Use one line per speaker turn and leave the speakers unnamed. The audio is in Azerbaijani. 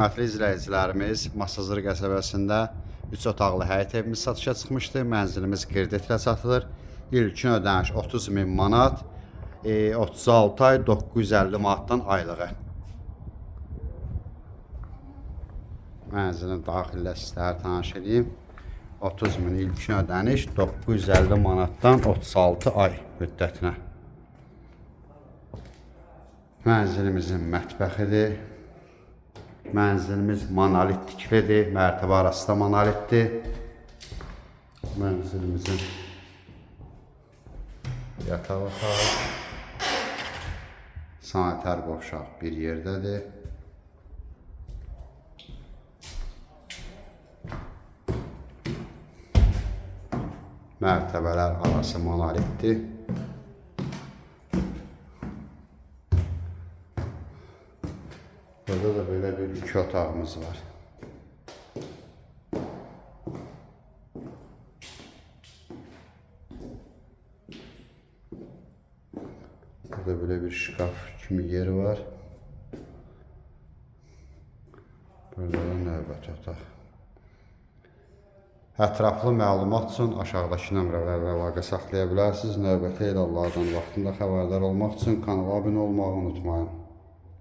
Hörmətli izləyicilərimiz, Masazır qəsəbəsində 3 otaqlı həyət evimiz satışa çıxmışdı. Mənzilimiz kreditlə satılır. İlkin ödəniş 30.000 manat, 36 ay 950 manatdan aylığı. Mənzilin daxilə sizlərə tanış edeyim. 30.000 ilkin ödəniş 950 manatdan 36 ay müddətinə. Mənzilimizin mətbəxidir. Mənzilimiz monolit tiklidir, mərtəbə arası da monolitdir. Mənzilimizin yataq otağı, sanitar qovşaq bir yerdədir. Mərtəbələr arası monolitdir. Burada da böyle bir iki otağımız var. Burada böyle bir şkaf kimi yeri var. Burada da növbəti otaq. Ətraflı məlumat üçün aşağıdakı nömrələrlə əlaqə saxlaya bilərsiniz. Növbəti elallardan vaxtında xəbərdar olmaq üçün kanala abunə olmağı unutmayın.